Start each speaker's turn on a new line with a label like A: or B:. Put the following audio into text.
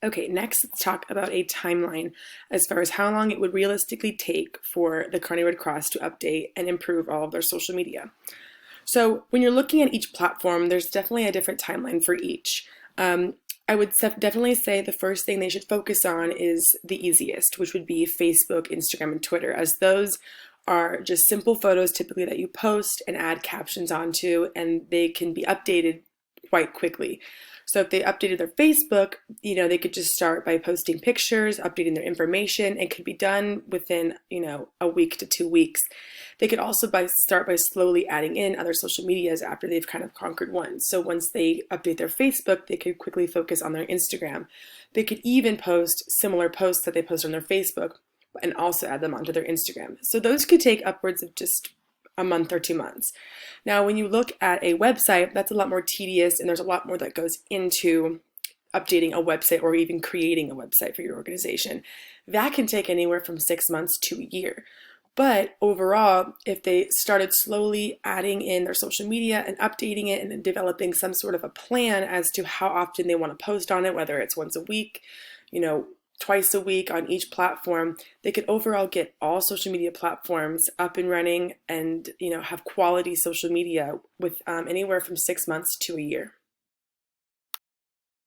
A: Okay, next let's talk about a timeline as far as how long it would realistically take for the Kearney Red Cross to update and improve all of their social media. So when you're looking at each platform, there's definitely a different timeline for each. I would definitely say the first thing they should focus on is the easiest, which would be Facebook, Instagram, and Twitter, as those are just simple photos typically that you post and add captions onto, and they can be updated quite quickly. So if they updated their Facebook, they could just start by posting pictures, updating their information, and could be done within, a week to 2 weeks. They could also start by slowly adding in other social medias after they've kind of conquered one. So once they update their Facebook, they could quickly focus on their Instagram. They could even post similar posts that they post on their Facebook and also add them onto their Instagram. So those could take upwards of just a month or 2 months. Now, when you look at a website, that's a lot more tedious, and there's a lot more that goes into updating a website or even creating a website for your organization. That can take anywhere from 6 months to a year. But overall, if they started slowly adding in their social media and updating it and then developing some sort of a plan as to how often they want to post on it, whether it's once a week, twice a week on each platform, they could overall get all social media platforms up and running and, have quality social media with anywhere from 6 months to a year.